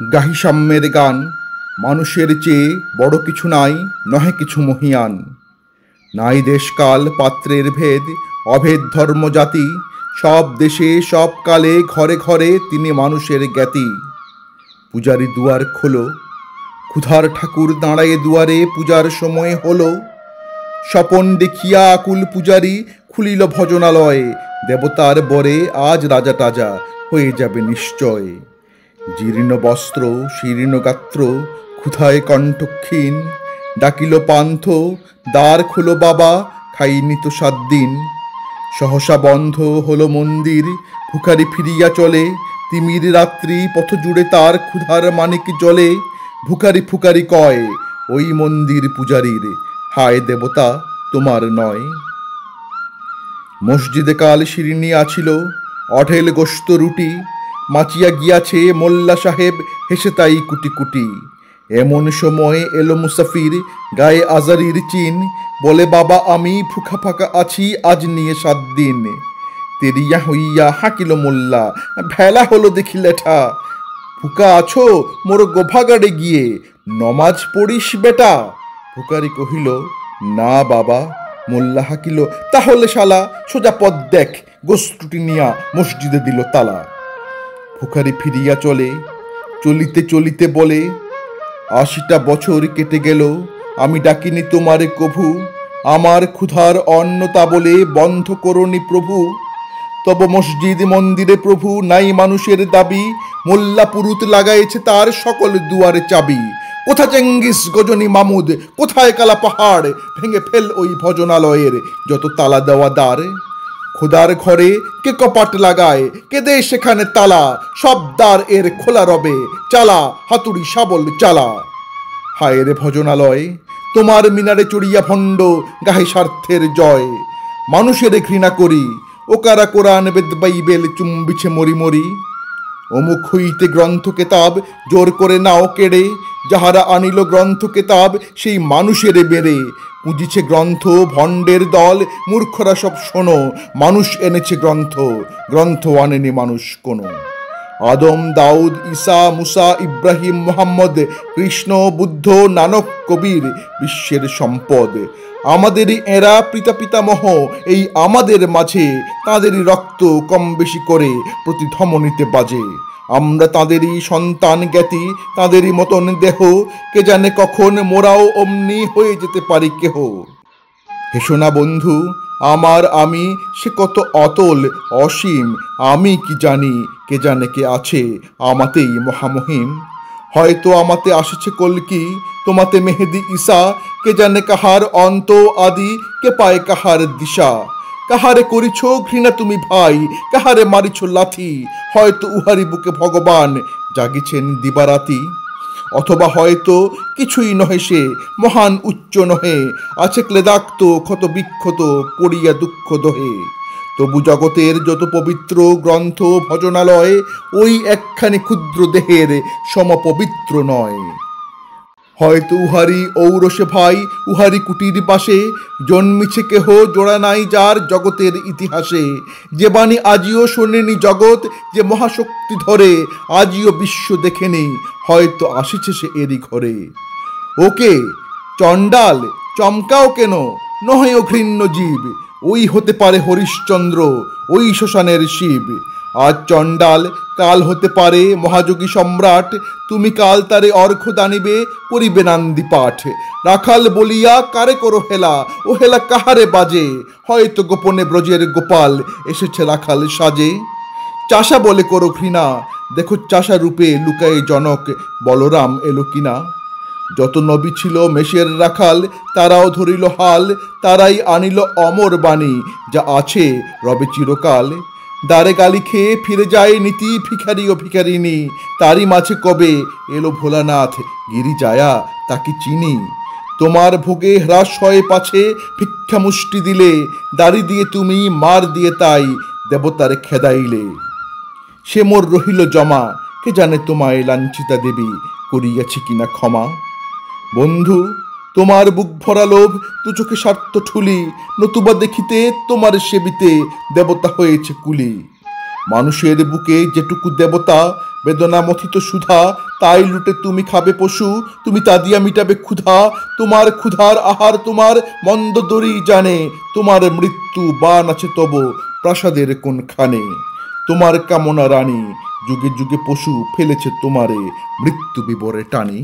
গাহি সাম্যের গান। মানুষের চেয়ে বড় কিছু নাই, নহে কিছু মহিয়ান। নাই দেশকাল পাত্রের ভেদ, অভেদ ধর্ম জাতি। সব দেশে সব কালে ঘরে ঘরে তিনি মানুষের জ্ঞাতি। পূজারি দুয়ার খোলো, ক্ষুধার ঠাকুর দাঁড়ায়ে দুয়ারে, পূজার সময় হলো। স্বপন দেখিয়া আকুল পূজারি খুলিল ভজনালয়। দেবতার বরে আজ রাজা টাজা হয়ে যাবে নিশ্চয়। জীর্ণ বস্ত্র শীর্ণ গাত্র, ক্ষুধায় কণ্ঠক্ষীণ। ডাকিল পান্থ, দ্বার খোলো বাবা, খাইনি তো 7 দিন। সহসা বন্ধ হলো মন্দির, ভিখারি ফিরিয়া চলে। তিমির রাত্রি পথ জুড়ে তার ক্ষুধার মানিক জলে। ভিখারি ফুকারি কয়, ওই মন্দির পূজারীর, হায় দেবতা তোমার নয়। মসজিদে কাল শিরিনি আছিল, অঢেল গোস্ত রুটি। মাচিয়া গিয়াছে মোল্লা সাহেব, হেসে তাই কুটি কুটি। এমন সময় এলো মুসাফির, গায়ে আজারির চিন। বলে বাবা আমি ফুকা ফাঁকা আছি, আজ নিয়ে 7 দিন। তেরিয়া হইয়া হাঁকিল মোল্লা, ভেলা হলো দেখি লেঠা। ফুকা আছো মোর গোভাগাড়ে গিয়ে, নমাজ পড়িস বেটা। ফুকারি কহিল, না বাবা। মোল্লা হাঁকিল, তাহলে শালা সোজা পথ দেখ। গোস্তুটি নিয়া মসজিদে দিল তালা। ফুকারি ফিরিয়া চলে, চলিতে চলিতে বলে, 80টা বছর কেটে গেল, আমি ডাকিনি তোমারে কভু। আমার ক্ষুধার অন্ন তা বলে বন্ধ করনি প্রভু। তব মসজিদ মন্দিরে প্রভু নাই মানুষের দাবি। মোল্লা পুরুত লাগাইছে তার সকল দুয়ারে চাবি। কোথা চেঙ্গিস গজনী মামুদ, কোথায় কালা পাহাড়। ভেঙে ফেল ওই ভজনালয়ের যত তালা দেওয়া দ্বার। খোদার ঘরে কে কপাট লাগায়, কে দে সেখানে তালা। সব দ্বার এর খোলা রবে, চালা হাতুড়ি শাবল চালা। হায় রে ভজনালয়, তোমার মিনারে চড়িয়া ভণ্ড গাহে স্বার্থের জয়। মানুষের ঘৃণা করি, ওকারা কোরআন বেদ বাইবেল চুম্বিছে মরি মরি। অমুক হইতে গ্রন্থ কেতাব জোর করে নাও কেড়ে। যাহারা আনিল গ্রন্থ কেতাব সেই মানুষের বেড়ে। পুজিছে গ্রন্থ ভণ্ডের দল, মূর্খরা সব শোনো। মানুষ এনেছে গ্রন্থ, গ্রন্থ আনেনি মানুষ কোনো। আদম দাউদ ঈসা মুসা ইব্রাহিম মোহাম্মদ, কৃষ্ণ বুদ্ধ নানক কবির বিশ্বের সম্পদ। আমাদেরই এরা পিতা পিতামহ, এই আমাদের মাঝে তাঁদেরই রক্ত কম বেশি করে প্রতি ধমনীতে বাজে। আমরা তাঁদেরই সন্তান জ্ঞাতি, তাঁদেরই মতন দেহ। কে জানে কখন মোরাও অমনি হয়ে যেতে পারি কেহ। হেসো না বন্ধু, আমার আমি সে কত অতল অসীম। আমি কি জানি, কে জানে কে আছে আমাতেই মহামহিম। হয়তো আমাতে আসেছে কল্কি, তোমাতে মেহেদি ঈসা। কে জানে কাহার অন্ত আদি, কে পায় কাহার দিশা। কাহারে করিছ ঘৃণা তুমি ভাই, কাহারে মারিছ লাথি। হয়তো উহারি বুকে ভগবান জাগিছেন দিবারাতি। অথবা হয়তো কিছুই নহে সে, মহান উচ্চ নহে। আছে ক্লেদাক্ত ক্ষত বিক্ষত, পড়িয়া দুঃখ দহে। তবু জগতের যত পবিত্র গ্রন্থ ভজনালয়, ওই একখানি ক্ষুদ্র দেহের সমপবিত্র নয়। হয়তো উহারি ঔরসে ভাই, উহারি কুটির পাশে। জন্মিছে কেহ জোড়া নাই যার জগতের ইতিহাসে। যে বাণী আজিও শোনেনি জগৎ, যে মহাশক্তি ধরে আজিও বিশ্ব দেখেনি। হয়তো আসিছে সে এরই ঘরে। ওকে চণ্ডাল, চমকাও কেন, নহে ও ঘৃণ্য জীব। ওই হতে পারে হরিশ্চন্দ্র, ওই শ্মশানের শিব। আজ চণ্ডাল, কাল হতে পারে মহাযোগী সম্রাট। তুমি কাল তারে অর্ঘ দানিবে, করিবে নান্দি পাঠ। রাখাল বলিয়া কারে করো হেলা, ও হেলা কাহারে বাজে। হয়তো গোপনে ব্রজের গোপাল এসেছে রাখাল সাজে। চাষা বলে করো ঘৃণা, দেখো চাষা রূপে লুকায়ে জনক বলরাম এলো কিনা। যত নবী ছিল মেষের রাখাল, তারাও ধরিল হাল। তারাই আনিল অমর বাণী, যা আছে রবে চিরকাল। দ্বারে গালি খেয়ে ফিরে যায় নীতি ভিখারি ও ভিখারিনী। তারই মাঝে কবে এলো ভোলানাথ গিরিজায়া, তাকে চিনি। তোমার ভোগে হ্রাস হয় পাছে, ভিক্ষা মুষ্টি দিলে। দাড়ি দিয়ে তুমি, মার দিয়ে তাই, দেবতারে খেদাইলে। সে মোর রহিল জমা, কে জানে তোমায় লাঞ্ছিতা দেবী করিয়াছে কিনা ক্ষমা। বন্ধু, তোমার বুক ভরা লোভ, দু চোখে স্বার্থ ঠুলি। নতুবা দেখিতে তোমার সেবিতে দেবতা হয়েছে কুলি। মানুষের বুকে যেটুকু দেবতা, বেদনা মথিত সুধা, তাই লুটে তুমি খাবে পশু, তুমি তা দিয়া মিটাবে ক্ষুধা। তোমার ক্ষুধার আহার তোমার মন্দ দরি জানে, তোমার মৃত্যু বান আছে তব প্রাসাদের কোনখানে। তোমার কামনা রানী, যুগে যুগে পশু ফেলেছে তোমারে মৃত্যু বিবরে টানি।